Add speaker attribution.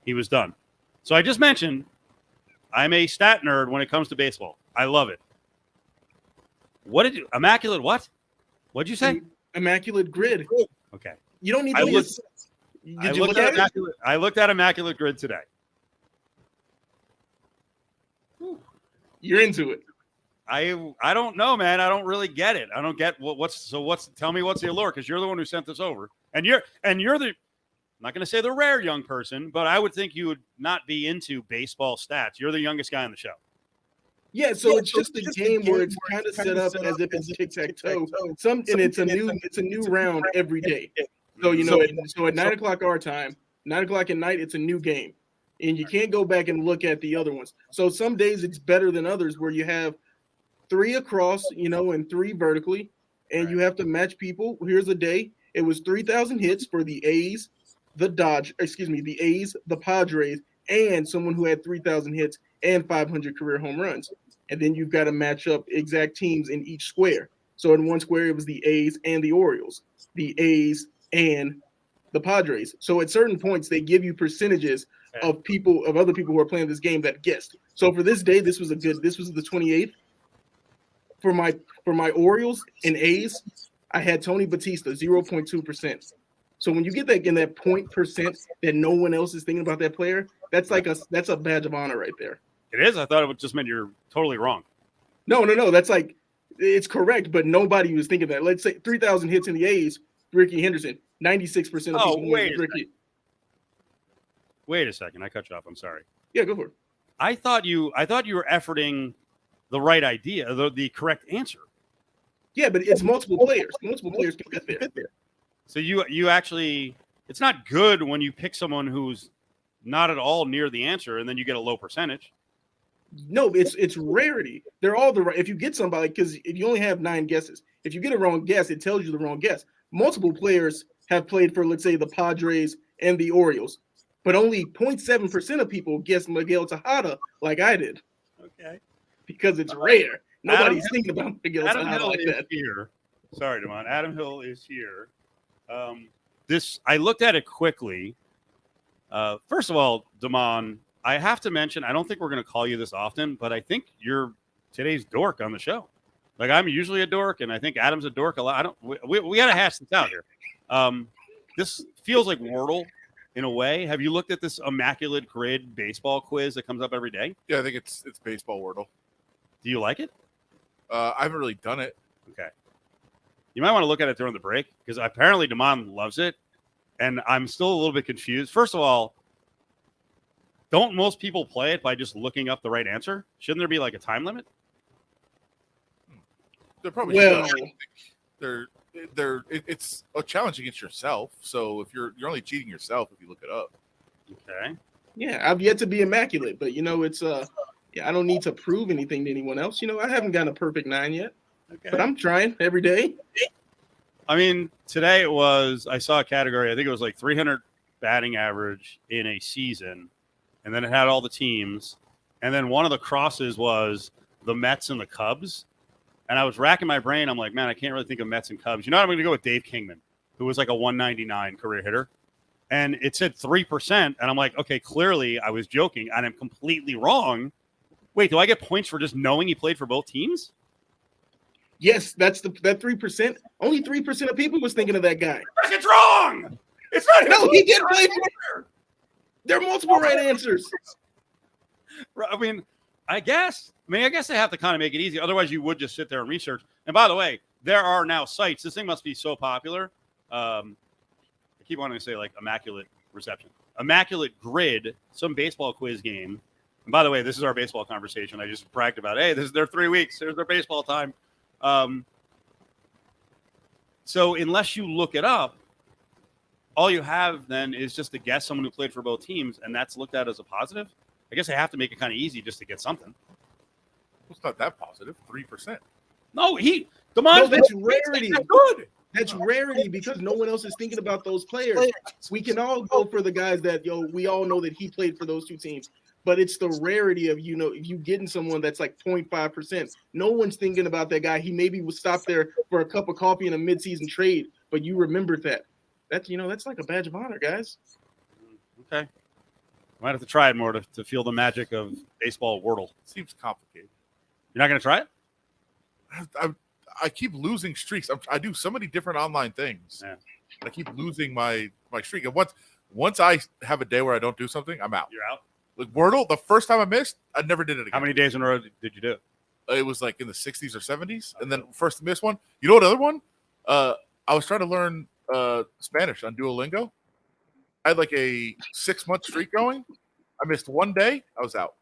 Speaker 1: he was done. So I just mentioned I'm a stat nerd when it comes to baseball. I love it. What did you – Immaculate what? What'd you say?
Speaker 2: Immaculate Grid.
Speaker 1: Okay.
Speaker 2: You don't need to look. Did you look at it?
Speaker 1: I looked at Immaculate Grid today.
Speaker 2: You're into it.
Speaker 1: I don't know, man. I don't really get it. I don't get what's tell me what's the allure, because you're the one who sent this over. And you're the I'm not going to say the rare young person, but I would think you would not be into baseball stats. You're the youngest guy on the show.
Speaker 2: Yeah, so it's just a game where it's kind of set up as if it's tic-tac-toe. And it's a new round every day. So so at 9:00 our time, 9:00 at night, it's a new game. And you can't go back and look at the other ones. So some days it's better than others where you have 3 across, and 3 vertically, and you have to match people. Here's a day. It was 3,000 hits for the A's, the A's, the Padres, and someone who had 3,000 hits and 500 career home runs. And then you've got to match up exact teams in each square. So in one square, it was the A's and the Orioles, the A's and the Padres. So at certain points, they give you percentages of other people who are playing this game that guessed. So for this day, this was the 28th. For my Orioles and A's, I had Tony Batista, 0.2%. So when you get that in that 0.% that no one else is thinking about that player, that's a badge of honor right there.
Speaker 1: It is? I thought it would just mean you're totally wrong.
Speaker 2: No. That's it's correct, but nobody was thinking that. Let's say 3,000 hits in the A's, Ricky Henderson, 96% of people win Ricky.
Speaker 1: Wait a second. I cut you off. I'm sorry.
Speaker 2: Yeah, go for it.
Speaker 1: I thought you were efforting the right idea, the correct answer.
Speaker 2: Yeah, but it's multiple players. Multiple players can get there.
Speaker 1: So you actually, it's not good when you pick someone who's not at all near the answer and then you get a low percentage.
Speaker 2: No, it's rarity. They're all the right. If you get somebody, because if you only have 9 guesses, if you get a wrong guess, it tells you the wrong guess. Multiple players have played for, let's say, the Padres and the Orioles, but only 0.7% of people guessed Miguel Tejada like I did.
Speaker 1: Okay.
Speaker 2: Because it's rare. Nobody's thinking about Miguel Tejada like that.
Speaker 1: Here. Sorry, Dmon. Adam Hill is here. I looked at it quickly. First of all, Dmon, I have to mention, I don't think we're going to call you this often, but I think you're today's dork on the show. Like, I'm usually a dork, and I think Adam's a dork a lot. We got to hash this out here. This feels like Wordle in a way. Have you looked at this Immaculate Grid baseball quiz that comes up every day?
Speaker 3: Yeah, I think it's baseball Wordle.
Speaker 1: Do you like it?
Speaker 3: I haven't really done it.
Speaker 1: Okay. You might want to look at it during the break, because apparently Dmon loves it, and I'm still a little bit confused. First of all, don't most people play it by just looking up the right answer? Shouldn't there be like a time limit?
Speaker 3: They're probably it's a challenge against yourself. So if you're only cheating yourself if you look it up.
Speaker 1: Okay.
Speaker 2: Yeah, I've yet to be immaculate, but it's I don't need to prove anything to anyone else. I haven't gotten a perfect 9 yet. Okay. But I'm trying every day.
Speaker 1: I mean, today I saw a category, I think it was like 300 batting average in a season, and then it had all the teams, and then one of the crosses was the Mets and the Cubs, and I was racking my brain. I'm like, man, I can't really think of Mets and Cubs. I'm going to go with Dave Kingman, who was like a 199 career hitter, and it said 3%, and I'm like, okay, clearly I was joking, and I'm completely wrong. Wait, do I get points for just knowing he played for both teams?
Speaker 2: Yes, that's that 3%. Only 3% of people was thinking of that guy.
Speaker 1: It's wrong. It's not.
Speaker 2: No, he did play for. There are multiple right answers.
Speaker 1: I guess they have to kind of make it easy. Otherwise, you would just sit there and research. And by the way, there are now sites. This thing must be so popular. I keep wanting to say like Immaculate Reception, Immaculate Grid, some baseball quiz game. And by the way, this is our baseball conversation. I just bragged about, hey, this is their 3 weeks. There's their baseball time. So unless you look it up, all you have then is just to guess someone who played for both teams, and that's looked at as a positive. I guess I have to make it kind of easy just to get something.
Speaker 3: Well, it's not that positive. 3%.
Speaker 2: No, that's rarity. Good. That's rarity because no one else is thinking about those players. We can all go for the guys that we all know that he played for those 2 teams. But it's the rarity of, if you getting someone that's like 0.5%. No one's thinking about that guy. He maybe would stop there for a cup of coffee in a midseason trade, but you remembered that. That's like a badge of honor, guys.
Speaker 1: Okay. Might have to try it more to feel the magic of baseball Wordle.
Speaker 3: Seems complicated.
Speaker 1: You're not going to try it?
Speaker 3: I keep losing streaks. I do so many different online things.
Speaker 1: Yeah.
Speaker 3: I keep losing my streak. And once I have a day where I don't do something, I'm out.
Speaker 1: You're out?
Speaker 3: Like Wordle, the first time I missed, I never did it again.
Speaker 1: How many days in a row did you do it?
Speaker 3: It was like in the 60s or 70s. And then first missed one. You know what other one? I was trying to learn Spanish on Duolingo. I had like a 6-month streak going. I missed one day. I was out.